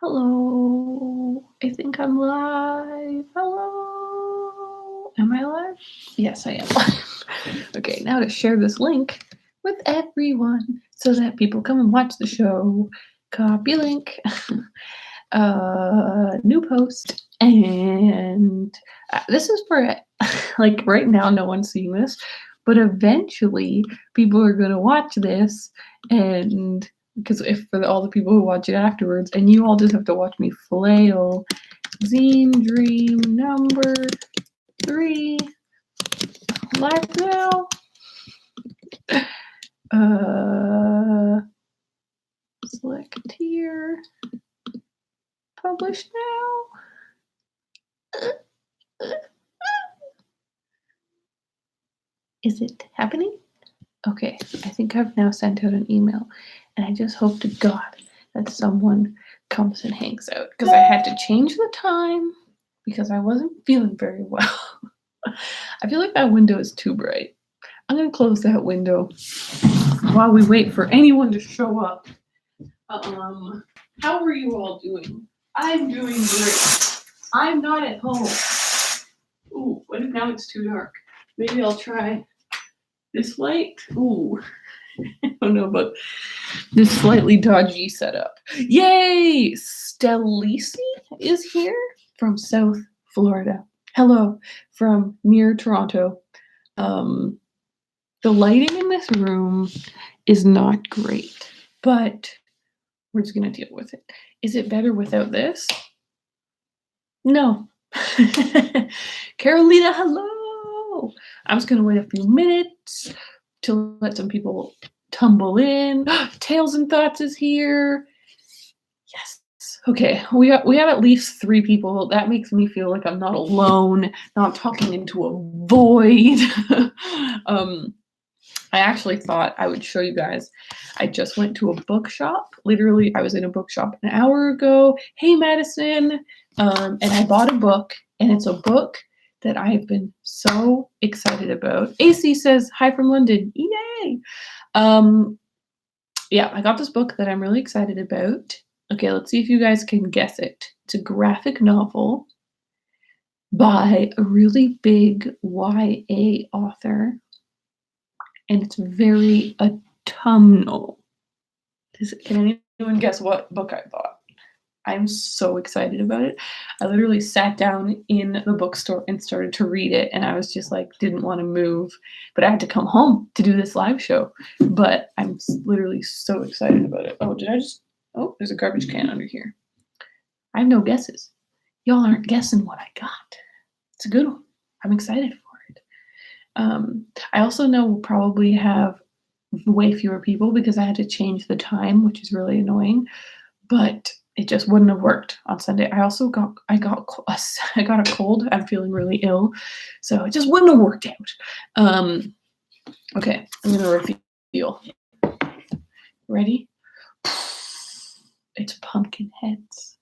Hello. I think I'm live. Hello. Am I live? Yes, I am live. Okay, now to share this link with everyone so that people come and watch the show. Copy link. New post. And this is for, like, right now, no one's seeing this, but eventually people are going to watch this and because if for all the people who watch it afterwards, and you all just have to watch me flail. Zine dream number 3. Live now. Select here. Publish now. Is it happening? Okay, I think I've now sent out an email, and I just hope to God that someone comes and hangs out because I had to change the time because I wasn't feeling very well. I feel like that window is too bright. I'm gonna close that window while we wait for anyone to show up. How are you all doing? I'm doing great. I'm not at home. Ooh, what if now it's too dark? Maybe I'll try this light. Ooh, I don't know about this slightly dodgy setup. Yay! Stellisi is here from South Florida. Hello from near Toronto. The lighting in this room is not great, but we're just gonna deal with it. Is it better without this? No. Carolina, hello. I'm just gonna wait a few minutes to let some people tumble in. Tales and Thoughts is here. Yes. Okay, we have at least 3 people. That makes me feel like I'm not alone, not talking into a void. I actually thought I would show you guys. I just went to a bookshop. Literally, I was in a bookshop an hour ago. Hey, Madison. And I bought a book, and it's a book that I've been so excited about. AC says, hi from London. Yay! Yeah, I got this book that I'm really excited about. Okay, let's see if you guys can guess it. It's a graphic novel by a really big YA author. And it's very autumnal. Can anyone guess what book I bought? I'm so excited about it. I literally sat down in the bookstore and started to read it, and I was just like, didn't want to move, but I had to come home to do this live show. But I'm literally so excited about it. Oh, there's a garbage can under here. I have no guesses. Y'all aren't guessing what I got. It's a good one. I'm excited for it. I also know we'll probably have way fewer people because I had to change the time, which is really annoying, but it just wouldn't have worked on Sunday. I also got a cold. I'm feeling really ill, so it just wouldn't have worked out. Okay, I'm gonna reveal. Ready? It's Pumpkin Heads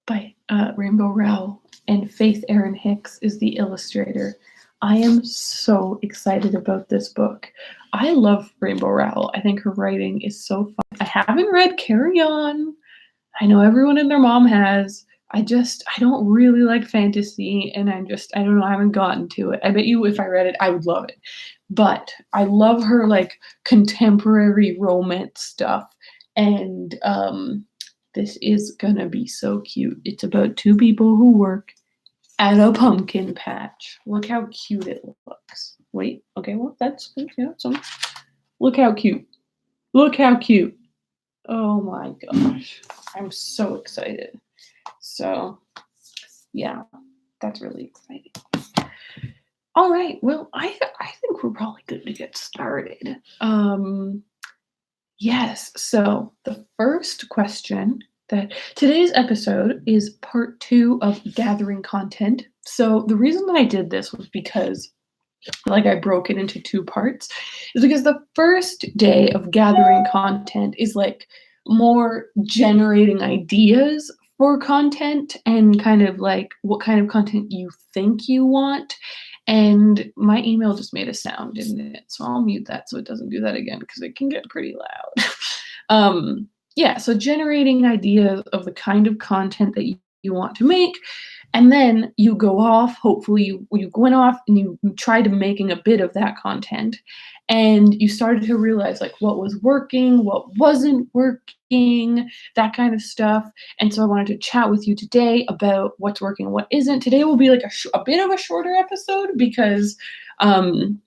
by Rainbow Rowell, and Faith Erin Hicks is the illustrator. I am so excited about this book. I love Rainbow Rowell. I think her writing is so fun. I haven't read Carry On. I know everyone and their mom has. I don't really like fantasy, and I don't know, I haven't gotten to it. I bet you if I read it, I would love it. But I love her like contemporary romance stuff. And this is gonna be so cute. It's about 2 people who work at a pumpkin patch. Look how cute it looks. Wait, okay, well, that's look how cute. Look how cute. Oh my gosh. I'm so excited. So, yeah, that's really exciting. All right, well, I think we're probably good to get started. Yes, so the first question that today's episode is part 2 of gathering content. So the reason that I did this was because like I broke it into 2 parts is because the first day of gathering content is like more generating ideas for content and kind of like what kind of content you think you want. And my email just made a sound, didn't it? So I'll mute that so it doesn't do that again because it can get pretty loud. Yeah, so generating ideas of the kind of content that you want to make, and then you go off, hopefully you went off and you tried making a bit of that content, and you started to realize, like, what was working, what wasn't working, that kind of stuff, and so I wanted to chat with you today about what's working and what isn't. Today will be, like, a bit of a shorter episode um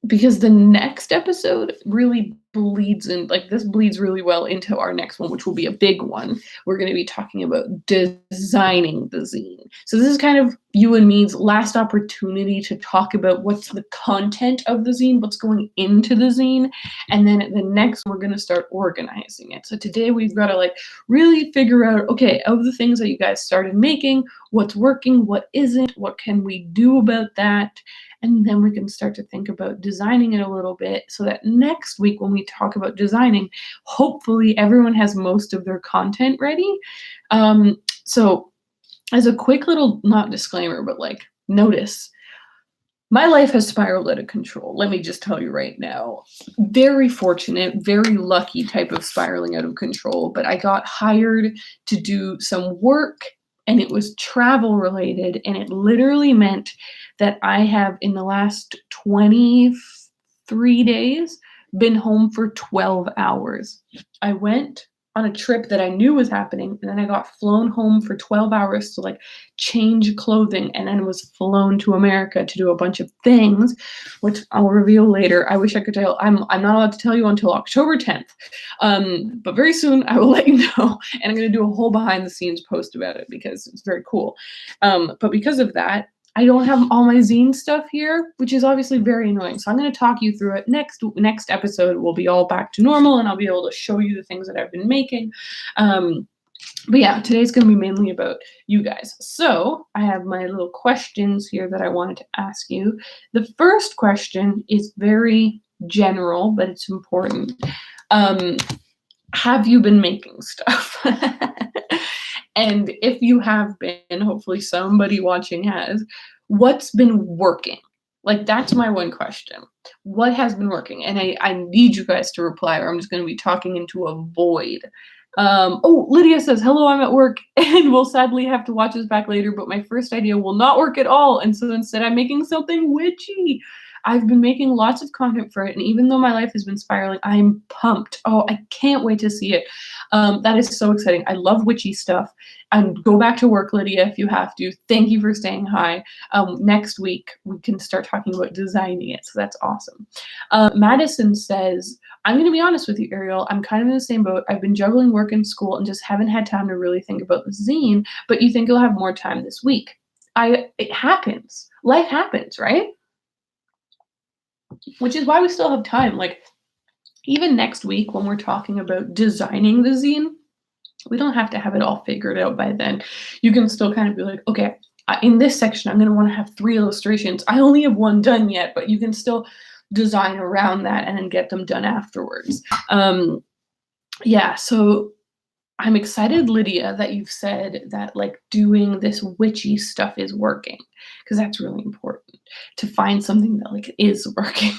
because the next episode really bleeds in, like, this bleeds really well into our next one, which will be a big one. We're going to be talking about designing the zine. So this is kind of you and me's last opportunity to talk about what's the content of the zine, what's going into the zine, and then the next we're going to start organizing it. So today we've got to, like, really figure out, okay, of the things that you guys started making, what's working, what isn't, what can we do about that, and then we can start to think about designing it a little bit so that next week when we talk about designing, hopefully everyone has most of their content ready. So as a quick little, not disclaimer, but like notice, my life has spiraled out of control. Let me just tell you right now. Very fortunate, very lucky type of spiraling out of control. But I got hired to do some work and it was travel related. And it literally meant that I have, in the last 23 days, been home for 12 hours. I went on a trip that I knew was happening, and then I got flown home for 12 hours to, like, change clothing, and then was flown to America to do a bunch of things, which I'll reveal later. I wish I could tell. I'm not allowed to tell you until October 10th, but very soon I will let you know, and I'm going to do a whole behind the scenes post about it because it's very cool. But because of that, I don't have all my zine stuff here, which is obviously very annoying. So I'm going to talk you through it. Next episode will be all back to normal, and I'll be able to show you the things that I've been making. But yeah, today's going to be mainly about you guys. So I have my little questions here that I wanted to ask you. The first question is very general, but it's important. Have you been making stuff? And if you have been, hopefully somebody watching has, what's been working? Like, that's my one question. What has been working? And I need you guys to reply, or I'm just going to be talking into a void. Oh, Lydia says, hello, I'm at work and will sadly have to watch this back later, but my first idea will not work at all. And so instead I'm making something witchy. I've been making lots of content for it, and even though my life has been spiraling, I'm pumped. Oh, I can't wait to see it. That is so exciting. I love witchy stuff. And go back to work, Lydia, if you have to. Thank you for staying high. Next week, we can start talking about designing it, so that's awesome. Madison says, I'm going to be honest with you, Ariel. I'm kind of in the same boat. I've been juggling work and school and just haven't had time to really think about the zine, but you think you'll have more time this week. It happens. Life happens, right? Which is why we still have time. Like, even next week when we're talking about designing the zine, we don't have to have it all figured out by then. You can still kind of be like, okay, in this section, I'm going to want to have 3 illustrations. I only have 1 done yet, but you can still design around that and then get them done afterwards. Yeah, so I'm excited, Lydia, that you've said that, like, doing this witchy stuff is working, because that's really important to find something that, like, is working.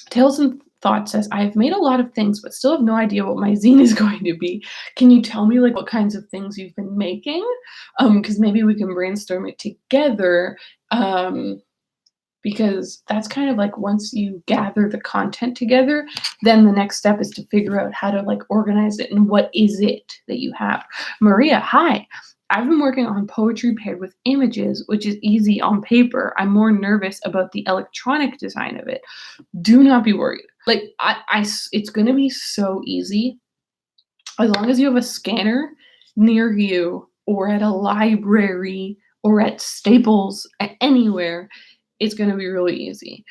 Tales and Thought says, I've made a lot of things, but still have no idea what my zine is going to be. Can you tell me, like, what kinds of things you've been making? Because maybe we can brainstorm it together. Because that's kind of like, once you gather the content together, then the next step is to figure out how to, like, organize it and what is it that you have. Maria, hi. I've been working on poetry paired with images, which is easy on paper. I'm more nervous about the electronic design of it. Do not be worried. Like, it's going to be so easy as long as you have a scanner near you, or at a library, or at Staples, anywhere. It's going to be really easy.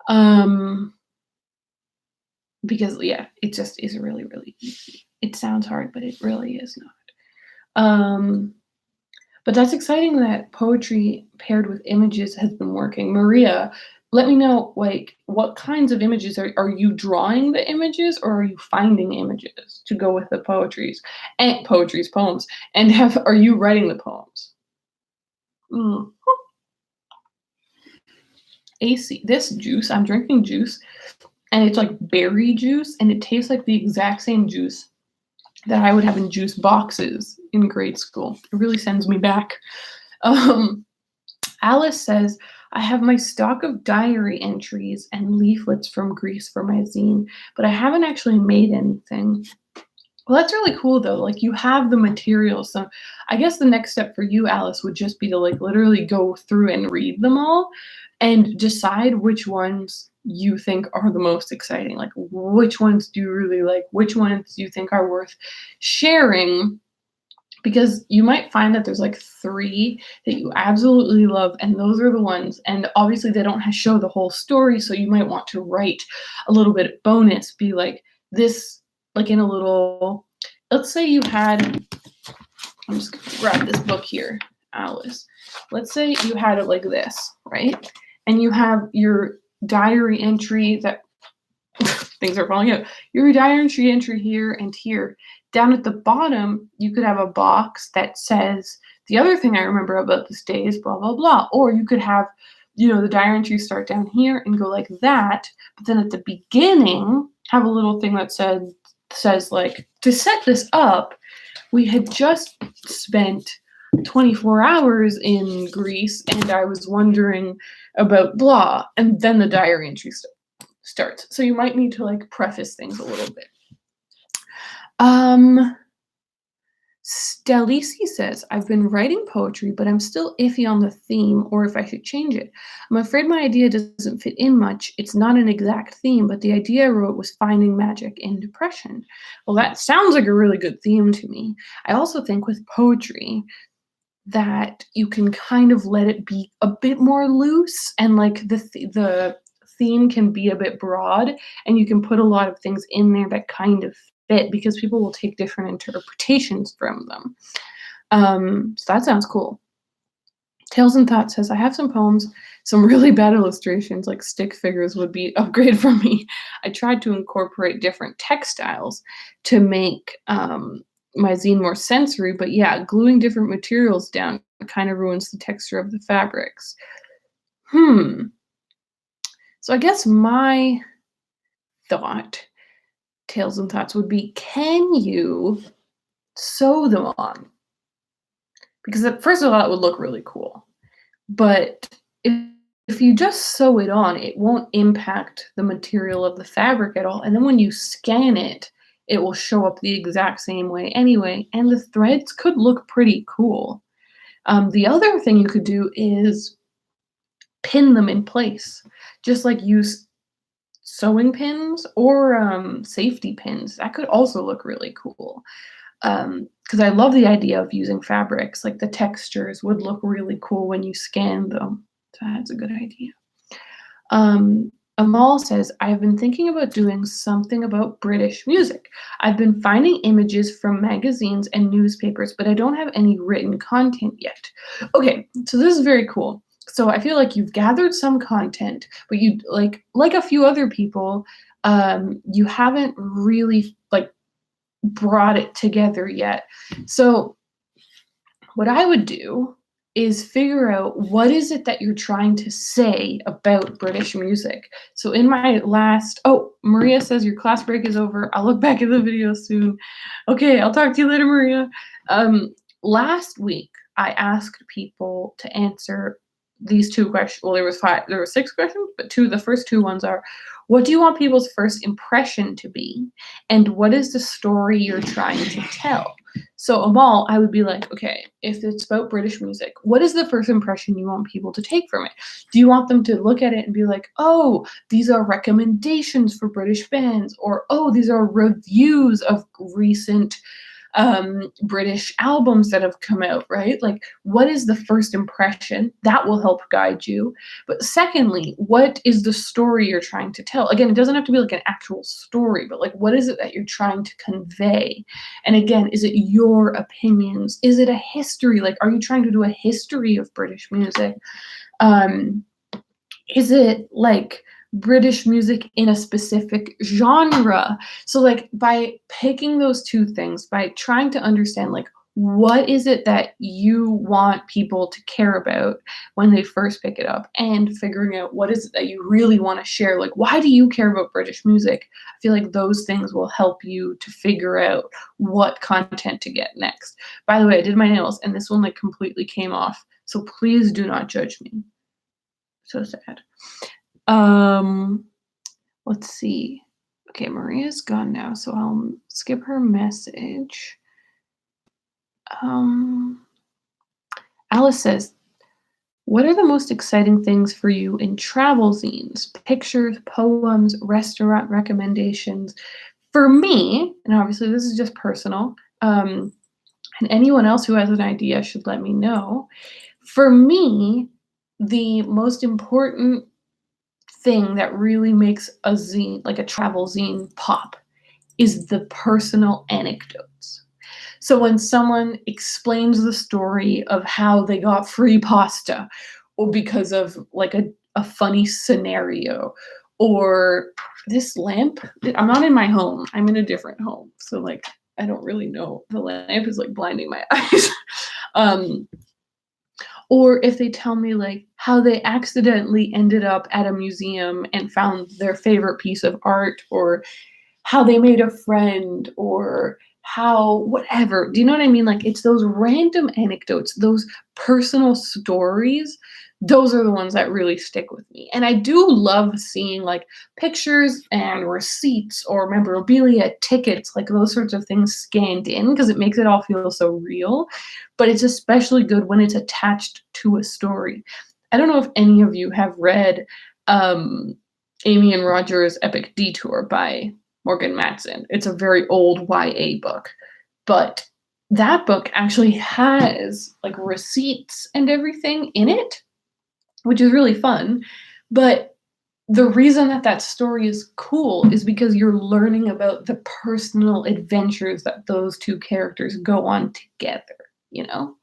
Because, yeah, it just is really, really easy. It sounds hard, but it really is not. But that's exciting that poetry paired with images has been working. Maria, let me know, like, what kinds of images are you drawing the images, or are you finding images to go with the poems? And are you writing the poems? AC, this juice, I'm drinking juice, and it's like berry juice, and it tastes like the exact same juice that I would have in juice boxes in grade school. It really sends me back. Um, Alice says, I have my stock of diary entries and leaflets from Greece for my zine, but I haven't actually made anything. Well, that's really cool though. Like you have the material. So I guess the next step for you, Alice, would just be to like literally go through and read them all and decide which ones you think are the most exciting. Like which ones do you really like? Which ones do you think are worth sharing? Because you might find that there's like three that you absolutely love, and those are the ones. And obviously, they don't show the whole story, so you might want to write a little bit bonus, be like this, like in a little. Let's say you had. I'm just gonna grab this book here, Alice. Let's say you had it like this, right? And you have your diary entry that things are falling out. Your diary entry here and here. Down at the bottom, you could have a box that says, the other thing I remember about this day is blah, blah, blah. Or you could have, the diary entry start down here and go like that. But then at the beginning, have a little thing that says like, to set this up, we had just spent 24 hours in Greece and I was wondering about blah. And then the diary entry starts. So you might need to like preface things a little bit. Stelisi says, I've been writing poetry, but I'm still iffy on the theme or if I should change it. I'm afraid my idea doesn't fit in much. It's not an exact theme, but the idea I wrote was finding magic in depression. Well, that sounds like a really good theme to me. I also think with poetry that you can kind of let it be a bit more loose and like the theme can be a bit broad and you can put a lot of things in there that kind of fit because people will take different interpretations from them. So that sounds cool. Tales and Thoughts says, I have some poems, some really bad illustrations like stick figures would be upgrade for me. I tried to incorporate different textiles to make my zine more sensory, but yeah, gluing different materials down kind of ruins the texture of the fabrics. So I guess my thought, Tales and Thoughts, would be, can you sew them on? Because first of all, that would look really cool. But if you just sew it on, it won't impact the material of the fabric at all. And then when you scan it, it will show up the exact same way anyway. And the threads could look pretty cool. The other thing you could do is pin them in place. Just like use sewing pins or safety pins. That could also look really cool. Because I love the idea of using fabrics. Like the textures would look really cool when you scan them. So that's a good idea. Amal says, I've been thinking about doing something about British music. I've been finding images from magazines and newspapers, but I don't have any written content yet. Okay, so this is very cool. So I feel like you've gathered some content, but you like a few other people, you haven't really like brought it together yet. So what I would do is figure out what is it that you're trying to say about British music. So in my last, Maria says your class break is over. I'll look back at the video soon. Okay, I'll talk to you later, Maria. Last week, I asked people to answer these two questions. Well, there were 6 questions, but the first 2 ones are, what do you want people's first impression to be? And what is the story you're trying to tell? So Amal, I would be like, okay, if it's about British music, what is the first impression you want people to take from it? Do you want them to look at it and be like, oh, these are recommendations for British bands, or oh, these are reviews of recent British albums that have come out, right? Like, what is the first impression? That will help guide you. But secondly, what is the story you're trying to tell? Again, it doesn't have to be like an actual story, but like, what is it that you're trying to convey? And again, is it your opinions? Is it a history? Like, are you trying to do a history of British music? Is it like British music in a specific genre? So like by picking those 2 things, by trying to understand like what is it that you want people to care about when they first pick it up, and figuring out what is it that you really want to share. Like, why do you care about British music? I feel like those things will help you to figure out what content to get next. By the way, I did my nails and this one like completely came off. So please do not judge me. So sad. Um, let's see. Okay, Maria's gone now, so I'll skip her message. Alice says, what are the most exciting things for you in travel zines? Pictures, poems, restaurant recommendations. For me, and obviously this is just personal, and anyone else who has an idea should let me know. For me, the most important thing that really makes a zine, like a travel zine, pop is the personal anecdotes. So when someone explains the story of how they got free pasta, or because of like a funny scenario, or this lamp, I'm not in my home, I'm in a different home. So like, I don't really know. The lamp is like blinding my eyes. Or if they tell me like how they accidentally ended up at a museum and found their favorite piece of art, or how they made a friend, or how whatever. Do you know what I mean? Like, it's those random anecdotes, those personal stories. Those are the ones that really stick with me. And I do love seeing like pictures and receipts or memorabilia, tickets, like those sorts of things scanned in, because it makes it all feel so real. But it's especially good when it's attached to a story. I don't know if any of you have read Amy and Roger's Epic Detour by Morgan Matson. It's a very old YA book, but that book actually has like receipts and everything in it, which is really fun. But the reason that that story is cool is because you're learning about the personal adventures that those two characters go on together, you know?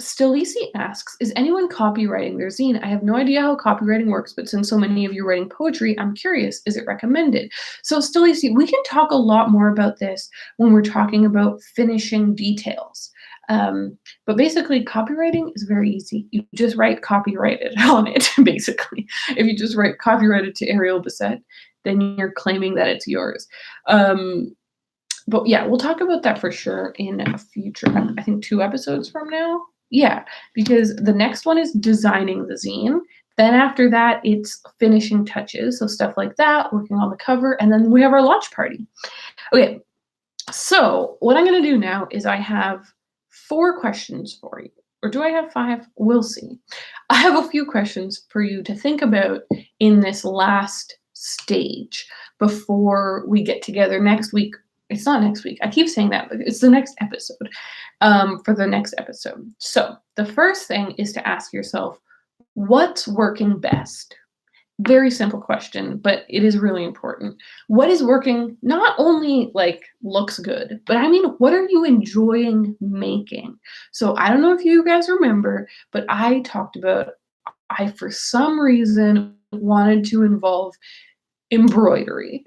Stalisi asks, is anyone copywriting their zine? I have no idea how copywriting works, but since so many of you are writing poetry, I'm curious, is it recommended? So Stalisi, we can talk a lot more about this when we're talking about finishing details. But basically, copywriting is very easy. You just write copyrighted on it, basically. If you just write copyrighted to Ariel Bissett, then you're claiming that it's yours. But yeah, we'll talk about that for sure in a future, I think 2 episodes from now. Yeah, because the next one is designing the zine. Then after that, it's finishing touches. So stuff like that, working on the cover, and then we have our launch party. Okay, so what I'm going to do now is I have 4 questions for you. Or do I have 5? We'll see. I have a few questions for you to think about in this last stage before we get together next week. It's not next week. I keep saying that, but it's the next episode, for the next episode. So the first thing is to ask yourself, what's working best? Very simple question, but it is really important. What is working not only like looks good, but I mean, what are you enjoying making? So I don't know if you guys remember, but I talked about, I for some reason wanted to involve embroidery.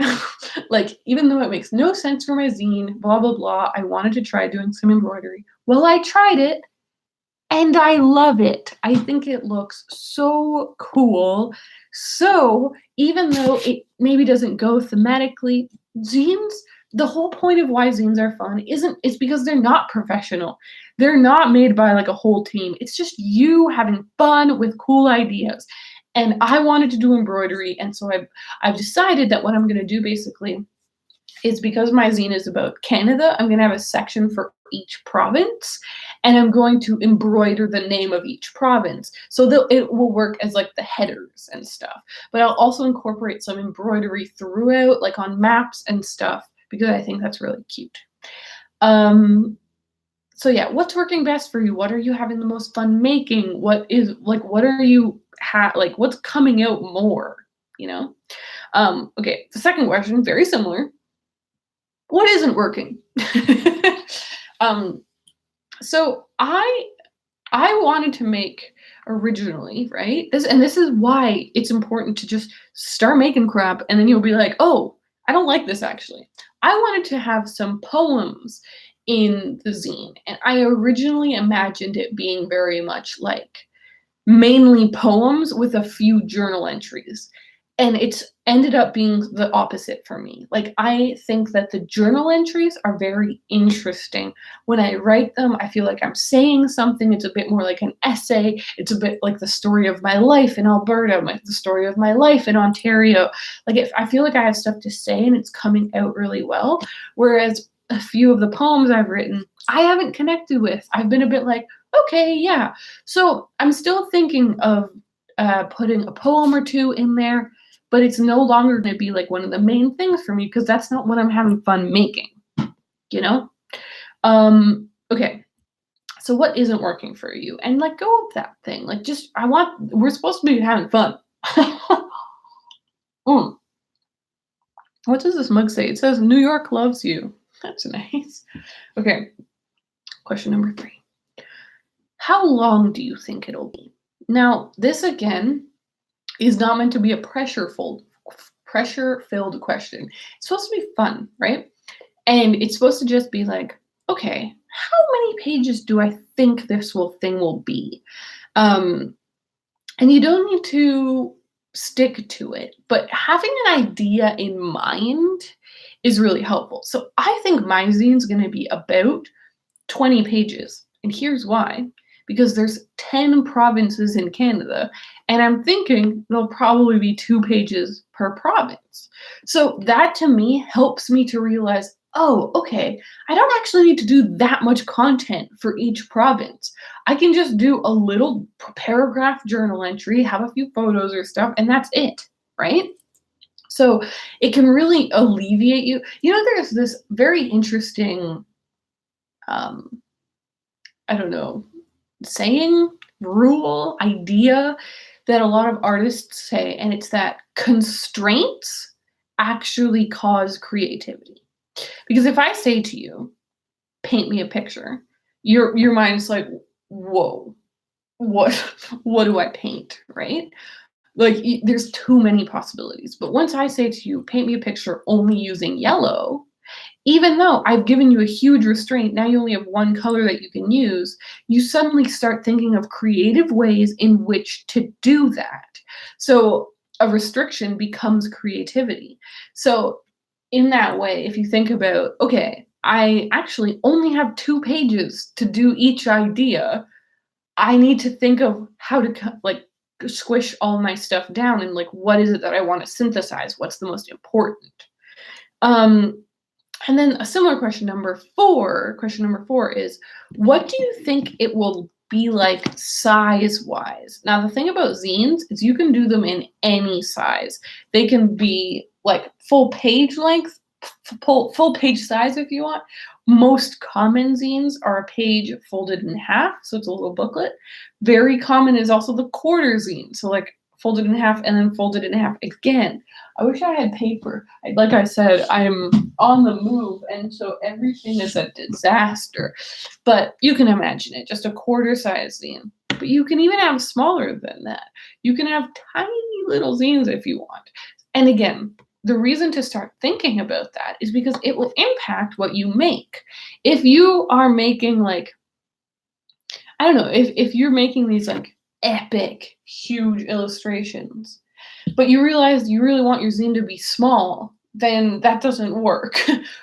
Like, even though it makes no sense for my zine, blah, blah, blah, I wanted to try doing some embroidery. Well, I tried it and I love it. I think it looks so cool. So even though it maybe doesn't go thematically, zines, the whole point of why zines are fun it's because they're not professional. They're not made by like a whole team. It's just you having fun with cool ideas. And I wanted to do embroidery, and so I've decided that what I'm going to do basically is, because my zine is about Canada, I'm going to have a section for each province, and I'm going to embroider the name of each province. So it will work as like the headers and stuff. But I'll also incorporate some embroidery throughout, like on maps and stuff, because I think that's really cute. So yeah, what's working best for you? What are you having the most fun making? What are you like, what's coming out more, you know? Okay, the second question, very similar. What isn't working? So I wanted to make originally, right? This is why it's important to just start making crap, and then you'll be like, oh, I don't like this actually. I wanted to have some poems in the zine. And I originally imagined it being very much like mainly poems with a few journal entries. And it's ended up being the opposite for me. Like, I think that the journal entries are very interesting. When I write them, I feel like I'm saying something. It's a bit more like an essay. It's a bit like the story of my life in Alberta, the story of my life in Ontario. Like, if I feel like I have stuff to say and it's coming out really well. Whereas a few of the poems I've written, I haven't connected with. I've been a bit like, okay, yeah. So I'm still thinking of putting a poem or two in there, but it's no longer going to be like one of the main things for me because that's not what I'm having fun making, you know? Okay. So what isn't working for you? And like go with that thing. Like we're supposed to be having fun. Mm. What does this mug say? It says New York loves you. That's nice. Okay. Question number 3. How long do you think it'll be? Now, this again is not meant to be a pressure-filled question. It's supposed to be fun, right? And it's supposed to just be like, okay, how many pages do I think this thing will be? And you don't need to stick to it, but having an idea in mind is really helpful. So I think my zine's going to be about 20 pages. And here's why. Because there's 10 provinces in Canada, and I'm thinking there'll probably be 2 pages per province. So that to me helps me to realize, oh, okay, I don't actually need to do that much content for each province. I can just do a little paragraph journal entry, have a few photos or stuff, and that's it, right? So it can really alleviate you. You know, there's this very interesting, I don't know, saying, rule, idea that a lot of artists say, and it's that constraints actually cause creativity. Because if I say to you, paint me a picture, your mind's like, whoa, what what do I paint, right? Like there's too many possibilities. But once I say to you, paint me a picture only using yellow, even though I've given you a huge restraint, now you only have one color that you can use, you suddenly start thinking of creative ways in which to do that. So a restriction becomes creativity. So in that way, if you think about, okay, I actually only have 2 pages to do each idea, I need to think of how to like squish all my stuff down and like what is it that I want to synthesize? What's the most important? And then a similar question number 4 is, what do you think it will be like size-wise? Now, the thing about zines is you can do them in any size. They can be like full page length, full page size if you want. Most common zines are a page folded in half, so it's a little booklet. Very common is also the quarter zine, so like folded in half and then folded in half again. I wish I had paper. Like I said, I'm on the move, and so everything is a disaster. But you can imagine it, just a quarter size zine. But you can even have smaller than that. You can have tiny little zines if you want. And again, the reason to start thinking about that is because it will impact what you make. If you are making like, I don't know, if you're making these like epic, huge illustrations, but you realize you really want your zine to be small, then that doesn't work,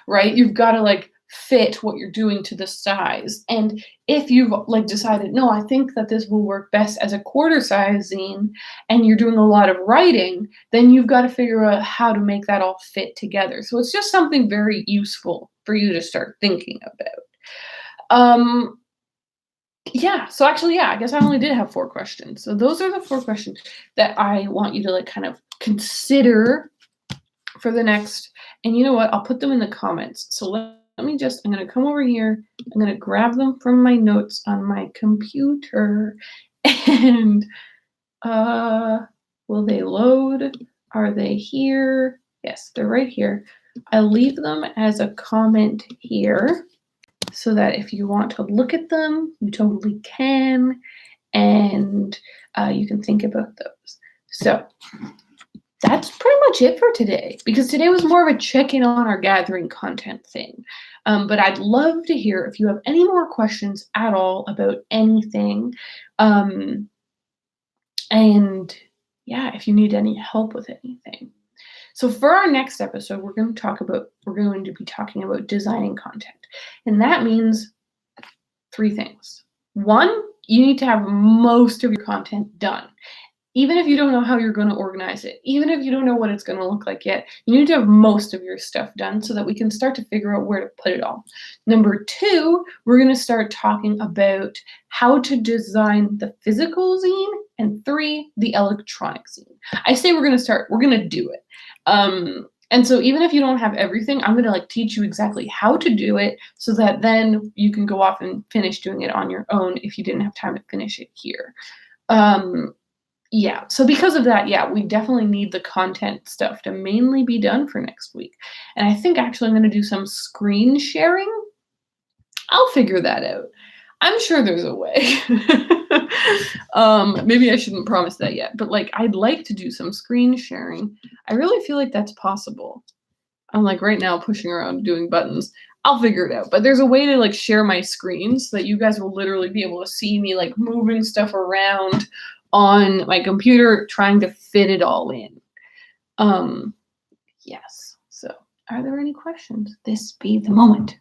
right? You've got to like fit what you're doing to the size. And if you've like decided, no, I think that this will work best as a quarter size zine, and you're doing a lot of writing, then you've got to figure out how to make that all fit together. So it's just something very useful for you to start thinking about. Yeah, so actually, yeah, I guess I only did have 4 questions. So those are the 4 questions that I want you to like kind of consider for the next, and you know what? I'll put them in the comments. So let me just, I'm going to come over here. I'm going to grab them from my notes on my computer. And will they load? Are they here? Yes, they're right here. I'll leave them as a comment here, so that if you want to look at them, you totally can, and you can think about those. So that's pretty much it for today, because today was more of a check-in on our gathering content thing. But I'd love to hear if you have any more questions at all about anything. Um, and yeah, if you need any help with anything. So for our next episode, we're going to be talking about designing content. And that means three things. One, you need to have most of your content done. Even if you don't know how you're going to organize it, even if you don't know what it's going to look like yet, you need to have most of your stuff done so that we can start to figure out where to put it all. Number two, we're going to start talking about how to design the physical zine, and three, the electronic zine. I say we're going to do it. And so even if you don't have everything, I'm going to teach you exactly how to do it so that then you can go off and finish doing it on your own if you didn't have time to finish it here. Yeah, so because of that, yeah, we definitely need the content stuff to mainly be done for next week. And I think actually I'm going to do some screen sharing. I'll figure that out. I'm sure there's a way. Maybe I shouldn't promise that yet, but I'd like to do some screen sharing. I really feel like that's possible. I'm right now pushing around doing buttons. I'll figure it out. But there's a way to share my screen so that you guys will literally be able to see me moving stuff around on my computer, trying to fit it all in. Yes. So are there any questions? This be the moment.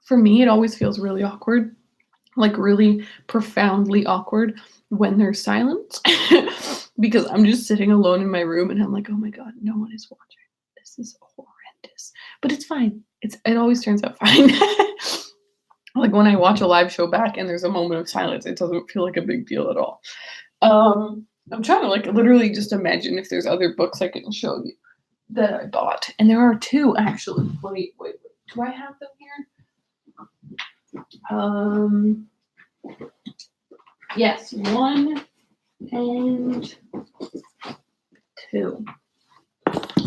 For me, it always feels really awkward, really profoundly awkward when there's silence because I'm just sitting alone in my room and I'm oh my God, no one is watching. This is horrendous, but it's fine. It always turns out fine. When I watch a live show back and there's a moment of silence, it doesn't feel like a big deal at all. I'm trying to literally just imagine if there's other books I can show you that I bought. And there are two actually. Wait. Do I have them here? Yes, 1 and 2.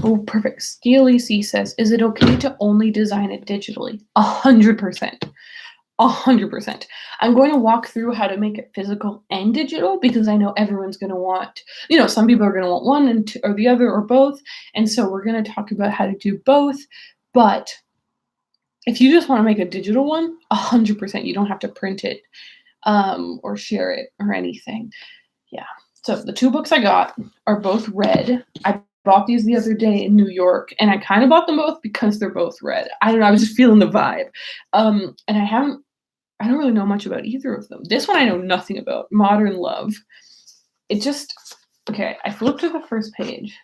Oh, perfect. Steely C says, is it okay to only design it digitally? 100%. 100%. I'm going to walk through how to make it physical and digital because I know everyone's going to want, some people are going to want one and two, or the other or both. And so we're going to talk about how to do both. But if you just want to make a digital one, 100%, you don't have to print it or share it or anything. Yeah. So the two books I got are both red. I bought these the other day in New York, and I kind of bought them both because they're both red. I don't know. I was just feeling the vibe. And I don't really know much about either of them. This one I know nothing about. Modern Love. Okay, I flipped to the first page,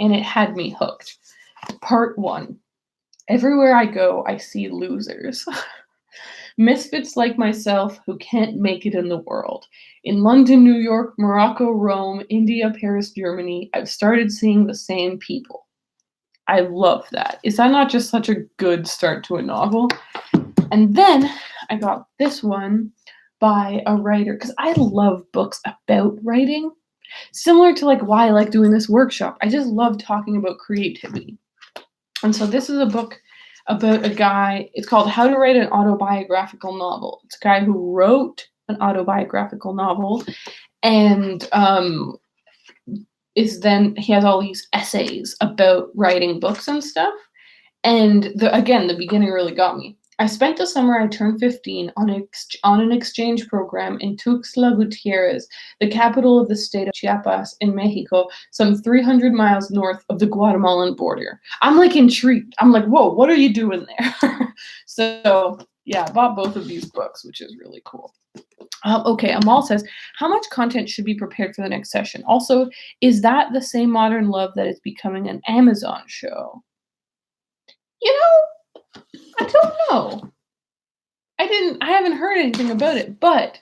and it had me hooked. Part 1. Everywhere I go, I see losers. Misfits like myself who can't make it in the world. In London, New York, Morocco, Rome, India, Paris, Germany, I've started seeing the same people. I love that. Is that not just such a good start to a novel? And then I got this one by a writer, because I love books about writing. Similar to why I like doing this workshop. I just love talking about creativity. And so this is a book about a guy. It's called How to Write an Autobiographical Novel. It's a guy who wrote an autobiographical novel, and he has all these essays about writing books and stuff. And the beginning really got me. I spent the summer I turned 15 on an exchange program in Tuxtla Gutierrez, the capital of the state of Chiapas in Mexico, some 300 miles north of the Guatemalan border. I'm intrigued. I'm whoa, what are you doing there? So yeah, I bought both of these books, which is really cool. Okay, Amal says, how much content should be prepared for the next session? Also, is that the same Modern Love that is becoming an Amazon show? I don't know. I haven't heard anything about it, but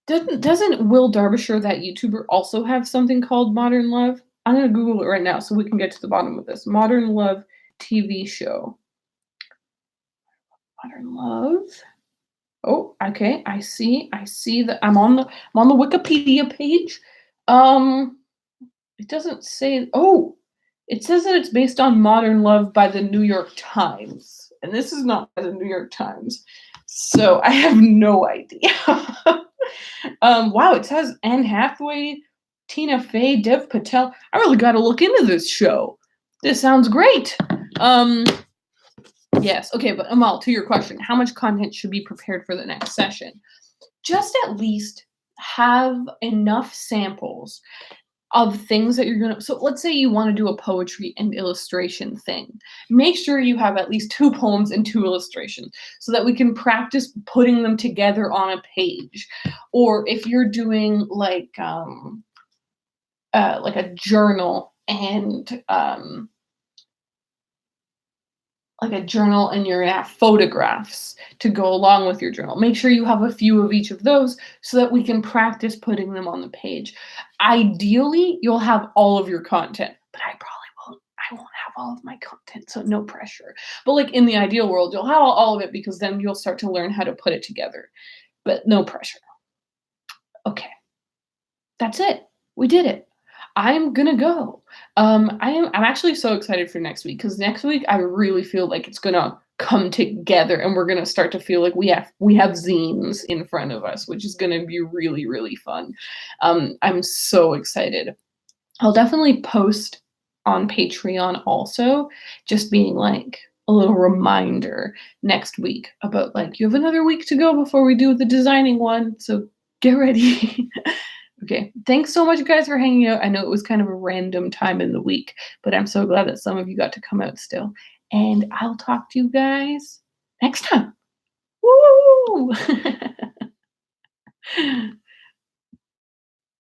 doesn't Will Derbyshire, that YouTuber, also have something called Modern Love? I'm going to Google it right now so we can get to the bottom of this. Modern Love TV show. Modern Love. Oh, okay. I see that I'm on the Wikipedia page. It doesn't say. Oh, it says that it's based on Modern Love by the New York Times. And this is not by the New York Times. So I have no idea. Wow, it says Anne Hathaway, Tina Fey, Dev Patel. I really got to look into this show. This sounds great. Um, yes. Okay, but Amal, to your question, how much content should be prepared for the next session? Just at least have enough samples of things that you're gonna, so let's say you want to do a poetry and illustration thing. Make sure you have at least 2 poems and 2 illustrations so that we can practice putting them together on a page. Or if you're doing like a journal and you're gonna have photographs to go along with your journal. Make sure you have a few of each of those so that we can practice putting them on the page. Ideally, you'll have all of your content, but I won't have all of my content, so no pressure. But like in the ideal world, you'll have all of it because then you'll start to learn how to put it together. But no pressure. Okay. That's it. We did it. I'm gonna go. I'm actually so excited for next week because next week I really feel like it's gonna come together and we're gonna start to feel like we have zines in front of us, which is gonna be really, really fun. I'm so excited. I'll definitely post on Patreon also, just being like a little reminder next week about like you have another week to go before we do the designing one. So get ready. Okay. Thanks so much, you guys, for hanging out. I know it was kind of a random time in the week, but I'm so glad that some of you got to come out still. And I'll talk to you guys next time. Woo!